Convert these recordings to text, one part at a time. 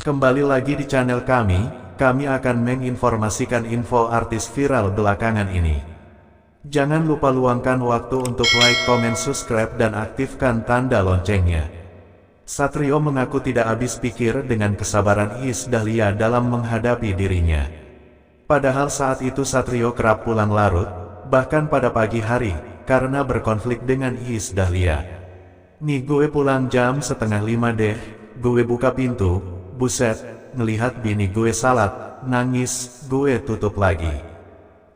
Kembali lagi di channel kami akan menginformasikan info artis viral belakangan ini. Jangan lupa luangkan waktu untuk like, komen, subscribe dan aktifkan tanda loncengnya. Satrio mengaku tidak habis pikir dengan kesabaran Iis Dahlia dalam menghadapi dirinya. Padahal saat itu Satrio kerap pulang larut, bahkan pada pagi hari, karena berkonflik dengan Iis Dahlia. "Nih gue pulang jam 4:30 deh, gue buka pintu, buset, ngelihat bini gue salat, nangis, gue tutup lagi.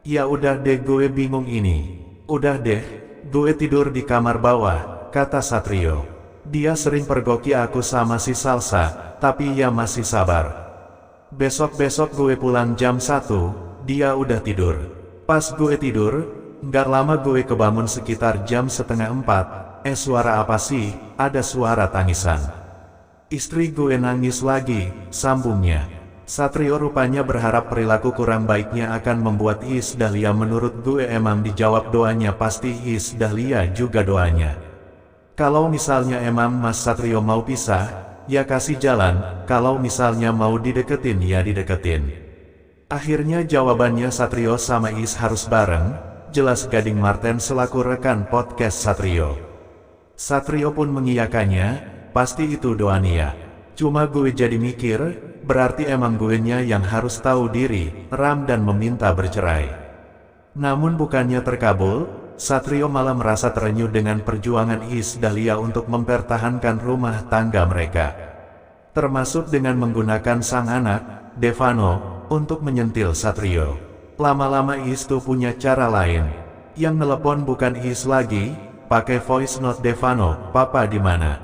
Ya udah deh gue bingung ini. Udah deh, gue tidur di kamar bawah," kata Satrio. "Dia sering pergoki aku sama si Salsa, tapi ya masih sabar. Besok-besok gue pulang jam 1, dia udah tidur. Pas gue tidur, nggak lama gue kebangun sekitar jam 3:30, suara apa sih? Ada suara tangisan. Istri gue nangis lagi," sambungnya. Satrio rupanya berharap perilaku kurang baiknya akan membuat Iis Dahlia menurut gue emang dijawab doanya pasti Iis Dahlia juga doanya. Kalau misalnya emang Mas Satrio mau pisah, ya kasih jalan, kalau misalnya mau dideketin ya dideketin. Akhirnya jawabannya Satrio sama Iis harus bareng, jelas Gading Marten selaku rekan podcast Satrio. Satrio pun mengiyakannya, "Pasti itu doa Nia. Cuma gue jadi mikir, berarti emang gue nya yang harus tahu diri, ram dan meminta bercerai." Namun bukannya terkabul, Satrio malah merasa terenyuh dengan perjuangan Iis Dahlia untuk mempertahankan rumah tangga mereka. Termasuk dengan menggunakan sang anak, Devano, untuk menyentil Satrio. Lama-lama Iis tuh punya cara lain. Yang nelepon bukan Iis lagi, pakai voice note Devano, "Papa di mana?"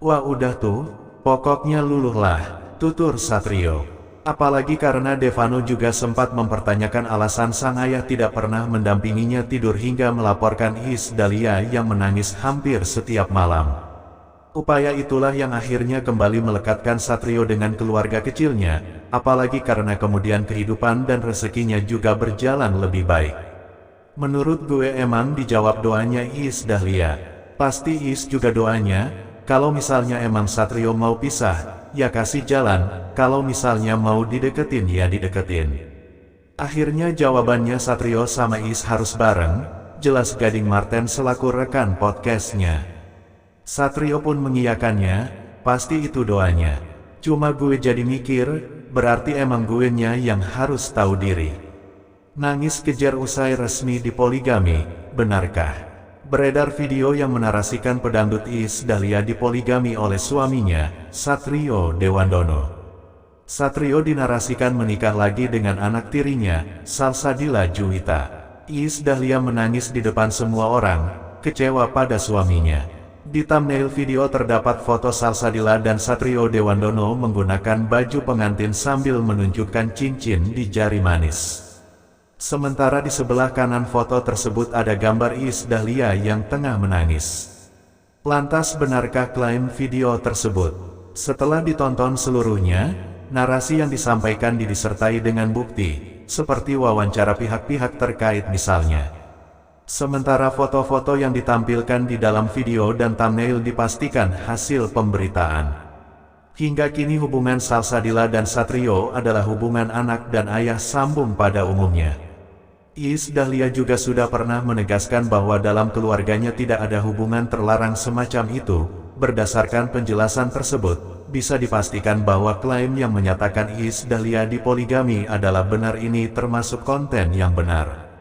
"Wah udah tuh, pokoknya luluh lah," tutur Satrio. Apalagi karena Devano juga sempat mempertanyakan alasan sang ayah tidak pernah mendampinginya tidur hingga melaporkan Iis Dahlia yang menangis hampir setiap malam. Upaya itulah yang akhirnya kembali melekatkan Satrio dengan keluarga kecilnya, apalagi karena kemudian kehidupan dan rezekinya juga berjalan lebih baik. Menurut gue emang dijawab doanya Iis Dahlia. Pasti Iis juga doanya, kalau misalnya emang Satrio mau pisah, ya kasih jalan, kalau misalnya mau dideketin ya dideketin. Akhirnya jawabannya Satrio sama Iis harus bareng, jelas Gading Marten selaku rekan podcastnya. Satrio pun mengiyakannya, "Pasti itu doanya. Cuma gue jadi mikir, berarti emang gue nya yang harus tahu diri." Nangis kejar usai resmi dipoligami, benarkah? Beredar video yang menarasikan pedangdut Iis Dahlia dipoligami oleh suaminya, Satrio Dewandono. Satrio dinarasikan menikah lagi dengan anak tirinya, Salsadila Juwita. Iis Dahlia menangis di depan semua orang, kecewa pada suaminya. Di thumbnail video terdapat foto Salsadila dan Satrio Dewandono menggunakan baju pengantin sambil menunjukkan cincin di jari manis. Sementara di sebelah kanan foto tersebut ada gambar Iis Dahlia yang tengah menangis. Lantas benarkah klaim video tersebut? Setelah ditonton seluruhnya, narasi yang disampaikan disertai dengan bukti, seperti wawancara pihak-pihak terkait misalnya. Sementara foto-foto yang ditampilkan di dalam video dan thumbnail dipastikan hasil pemberitaan. Hingga kini hubungan Salsadila dan Satrio adalah hubungan anak dan ayah sambung pada umumnya. Iis Dahlia juga sudah pernah menegaskan bahwa dalam keluarganya tidak ada hubungan terlarang semacam itu. Berdasarkan penjelasan tersebut, bisa dipastikan bahwa klaim yang menyatakan Iis Dahlia dipoligami adalah benar. Ini termasuk konten yang benar.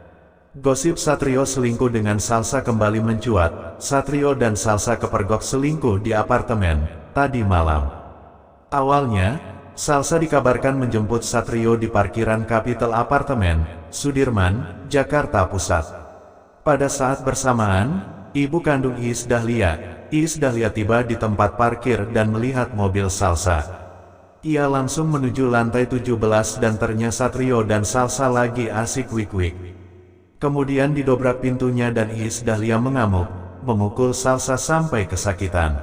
Gosip Satrio selingkuh dengan Salsa kembali mencuat. Satrio dan Salsa kepergok selingkuh di apartemen tadi malam. Awalnya, Salsa dikabarkan menjemput Satrio di parkiran Capital Apartemen, Sudirman, Jakarta Pusat. Pada saat bersamaan, ibu kandung Iis Dahlia tiba di tempat parkir dan melihat mobil Salsa. Ia langsung menuju lantai 17 dan ternyata Satrio dan Salsa lagi asik wik-wik. Kemudian didobrak pintunya dan Iis Dahlia mengamuk, memukul Salsa sampai kesakitan.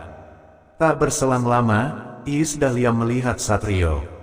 Tak berselang lama, Iis Dahlia melihat Satrio.